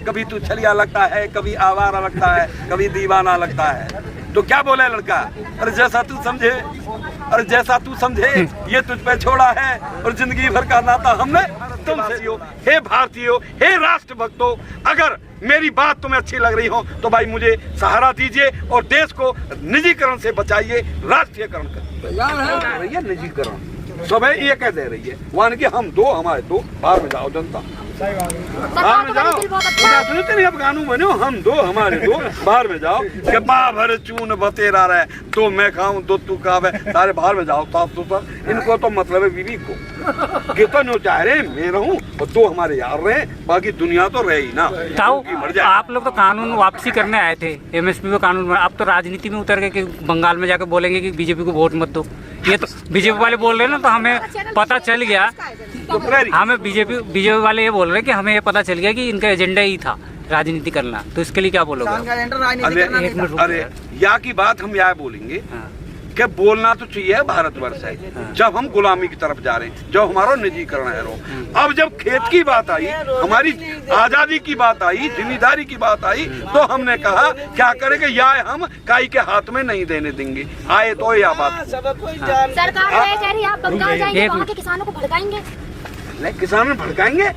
कभी तू छलिया लगता है, कभी आवारा लगता है, कभी दीवाना लगता है। तो क्या बोले लड़का, अरे जैसा तू समझे, अरे जैसा तू समझे ये तुझ पे छोड़ा है, और जिंदगी भर का नाता हमने तुमसे। हे भारतीयों, हे राष्ट्रभक्तों, अगर मेरी बात तुम्हें अच्छी लग रही हो तो भाई मुझे सहारा दीजिए और देश को निजीकरण से बचाइए, राष्ट्रीयकरण कर निजीकरण सब है ये कह दे रही है। मान के हम दो, हमारे दो, बाहर में जाओ जनता, बाहर में जाओ। सुनते नहीं अब कानून बने, हम दो हमारे दो, बाहर में जाओ। के भर चून बतेरा रहे, तो मैं खाऊं दो तू खावे, सारे बाहर में जाओ साफ सुथरा। इनको तो मतलब है बीवी को कितना चाह रहे मैं रहूं और दो हमारे यार रहे, बाकी दुनिया तो रहे ही ना। आप लोग तो कानून वापसी करने आए थे, एमएसपी पे कानून में, अब तो राजनीति में उतर गए कि बंगाल में जाकर बोलेंगे कि बीजेपी को वोट मत दो। ये तो बीजेपी वाले बोल रहे हैं ना, तो हमें पता चल गया, हमें बीजेपी वाले ये बोल रहे हैं कि हमें ये पता चल गया कि इनका एजेंडा ही था राजनीति करना। तो इसके लिए क्या बोलोगे? अरे या की बात हम यहाँ बोलेंगे कि बोलना तो चाहिए भारतवर्ष है, जब हम गुलामी की तरफ जा रहे हैं, जब हमारा निजीकरण है रो। अब जब खेत की बात आई, हमारी आजादी की बात आई, जिम्मेदारी की बात आई, तो हमने कहा क्या करेंगे, या हम काई के हाथ में नहीं देने देंगे। आए तो या बात सरकार कह रही है आप बंगाल जाएंगे, वहाँ के किसानों को भड़काएंगे। नहीं, किसानों भड़काएंगे।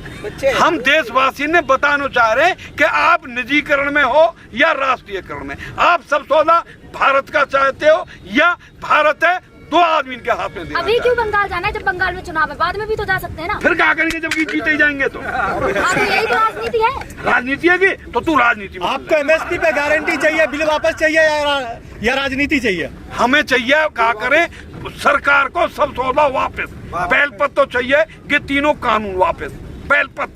हम देशवासी ने बताना चाह रहे हैं कि आप निजीकरण में हो या राष्ट्रीयकरण में, आप सब सौदा भारत का चाहते हो या भारत है दो आदमी के हाथ में। अभी क्यों बंगाल जाना है जब बंगाल में चुनाव है, बाद में भी तो जा सकते हैं ना। फिर क्या करेंगे जब जीते ही जाएंगे तो? यही तो राजनीति है। राजनीति है कि तो तू राजनीति में आपको एमएसपी पे गारंटी चाहिए, बिल वापस चाहिए या राजनीति चाहिए? हमें चाहिए क्या करें, सरकार को सब सौदा वापस, बैल पत तो चाहिए कि तीनों कानून वापस, बैल पत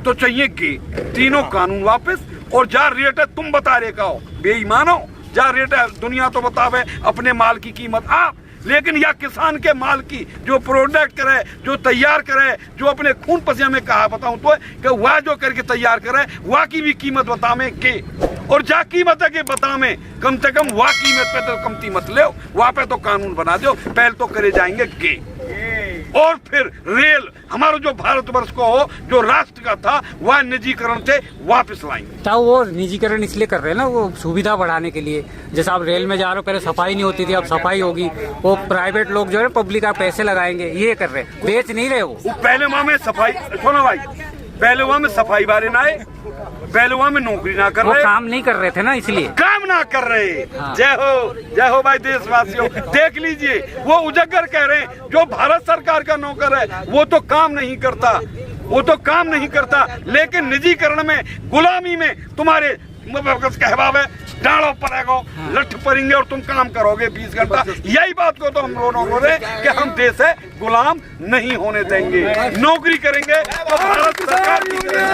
तो चाहिए कि तीनों कानून वापस। और जा रेट है तुम बता रहे का हो, बेईमान हो, जा रेट है दुनिया तो बतावे अपने माल की कीमत आप, लेकिन या किसान के माल की जो प्रोडक्ट करे, जो तैयार करे, जो अपने खून पसीने में कहा बताऊं तो कि वह जो करके तैयार करे वह की भी कीमत बतावे के, और जा कीमत है कि बतावे कम से कम वह कीमत पे तो कमती मत ले, वहाँ पे तो कानून बना दो, पहले तो करे जाएंगे के। और फिर रेल हमारा जो भारतवर्ष को हो, जो राष्ट्र का था, वह निजीकरण से वापस लाएंगे। तो वो निजीकरण इसलिए कर रहे हैं ना, वो सुविधा बढ़ाने के लिए। जैसे आप रेल में जा रहे हो, पहले सफाई नहीं होती थी, अब सफाई होगी, वो प्राइवेट लोग जो है पब्लिक का पैसे लगाएंगे, ये कर रहे हैं, बेच नहीं रहे वो। पहले वहाँ में सफाई, सुनो भाई, पहले वहाँ में सफाई वाले ना आए, पहले वहाँ में नौकरी ना कर रहे, काम नहीं कर रहे थे ना, इसलिए काम ना कर रहे। हाँ। जय हो भाई देशवासियों, देख लीजिए वो उजागर कह रहे हैं, जो भारत सरकार का नौकर है वो तो काम नहीं करता, वो तो काम नहीं करता, लेकिन निजीकरण में, गुलामी में तुम्हारे कहवावे डालो पड़ेगा, लठ पड़ेंगे और तुम काम करोगे 20 घंटा। यही बात को तो हम दोनों बोल रहे कि हम देश से गुलाम नहीं होने देंगे, नौकरी करेंगे तो भारत सरकार की करेंगे।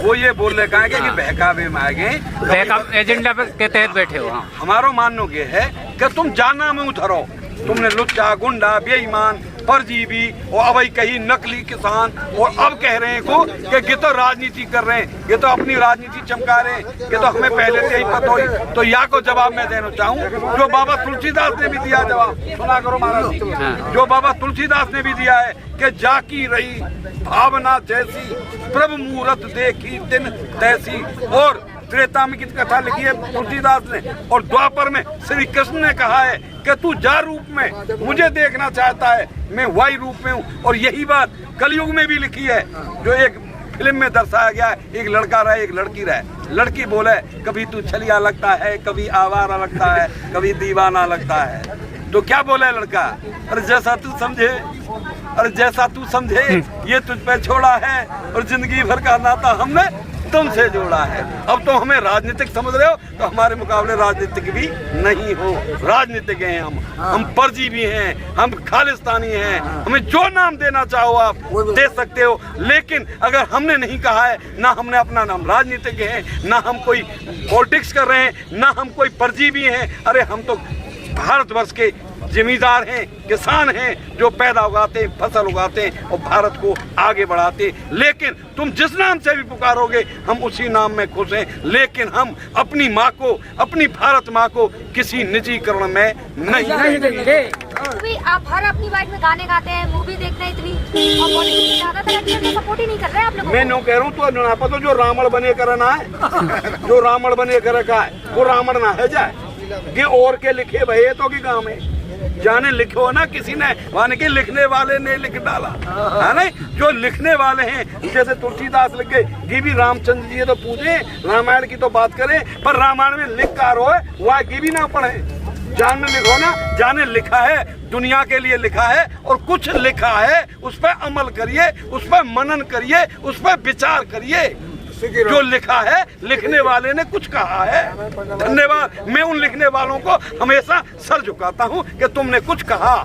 वो ये बोल रहे कहेंगे कि बहकावे में आ गए, बहकाव एजेंडा के तहत बैठे हो। हमारा मानना ये है कि तुम जाना में उतरो, तुमने लुच्चा, गुंडा, बेईमान, परजीवी और अब कहीं नकली किसान, और अब कह रहे हैं को कि ये तो राजनीति कर रहे हैं, ये तो अपनी राजनीति चमका रहे हैं, ये तो हमें पहले से ही पता हुई। तो या को जवाब मैं देना चाहूँ, जो बाबा तुलसीदास ने भी दिया जवाब, सुना करो महाराज, जो बाबा तुलसीदास ने भी दिया है कि जाकी रही भावना जैसी, प्रभु मूरत देखी दिन तैसी। और त्रेता में की कथा लिखी है तुलसीदास ने, और द्वापर में श्री कृष्ण ने कहा है कि तू जा रूप में मुझे देखना चाहता है, मैं वही रूप में हूँ। और यही बात कलयुग में भी लिखी है, जो एक फिल्म में दर्शाया गया है, एक लड़का रहे एक लड़की रहे, लड़की बोले कभी तू छलिया लगता है, कभी आवारा लगता है, कभी दीवाना लगता है। तो क्या बोले लड़का, अरे जैसा तू समझे, अरे जैसा तू समझे ये तुझ पे छोड़ा है, और जिंदगी भर का नाता हमने तुमसे जोड़ा है। अब तो हमें राजनीतिक समझ रहे हो, तो हमारे मुकाबले राजनीतिक भी नहीं हो, राजनीतिक हैं हम परजीवी हैं, हम खालिस्तानी हैं, हमें जो नाम देना चाहो आप दे सकते हो, लेकिन अगर हमने नहीं कहा है, ना हमने अपना नाम राजनीतिक है, ना हम कोई पॉलिटिक्स कर रहे हैं, ना हम कोई परजीवी हैं। अरे हम तो भारतवर्ष के जिम्मेदार हैं, किसान हैं, जो पैदा उगाते, फसल उगाते और भारत को आगे बढ़ाते। लेकिन तुम जिस नाम से भी पुकारोगे हम उसी नाम में खुश हैं, लेकिन हम अपनी माँ को, अपनी भारत माँ को किसी निजीकरण में नहीं देंगे। मूवी आप हर अपनी वाइफ में गाने गाते हैं, मूवी देखते हैं इतनी, और बॉलीवुड ज्यादातर एक्टर सपोर्ट ही नहीं कर रहे हैं आप लोगों मैं नो कह रहा हूँ तो ना पता जो रावण बने कर ना है जो रावण बने कर का है वो रावण ना है जाए कि और के लिखे भये तो की काम है जाने लिखो ना किसी ने मान के लिखने वाले ने लिख डाला है ना। जो लिखने वाले हैं जैसे तुलसीदास लिख गए ये भी रामचंद्र जी तो पूछे रामायण की तो बात करें पर रामायण में लिख कार हो वह की भी ना पढ़े जान लिखो ना जाने लिखा है दुनिया के लिए लिखा है और कुछ लिखा है उस पर अमल करिए उस पर मनन करिए उस पर विचार करिए। जो लिखा है लिखने वाले ने कुछ कहा है धन्यवाद। मैं उन लिखने वालों को हमेशा सर झुकाता हूँ कि तुमने कुछ कहा।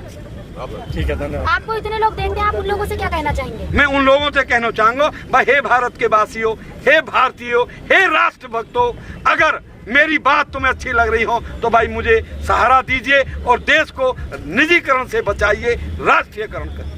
ठीक है धन्यवाद। आपको इतने लोग देखते हैं, आप उन लोगों से क्या कहना चाहेंगे? मैं उन लोगों से कहना चाहूंगा भाई हे भारत के वासियों हे भारतीयों हे राष्ट्रभक्तों अगर मेरी बात तुम्हें अच्छी लग रही हो तो भाई मुझे सहारा दीजिए और देश को निजीकरण से बचाइए राष्ट्रीयकरण करिए।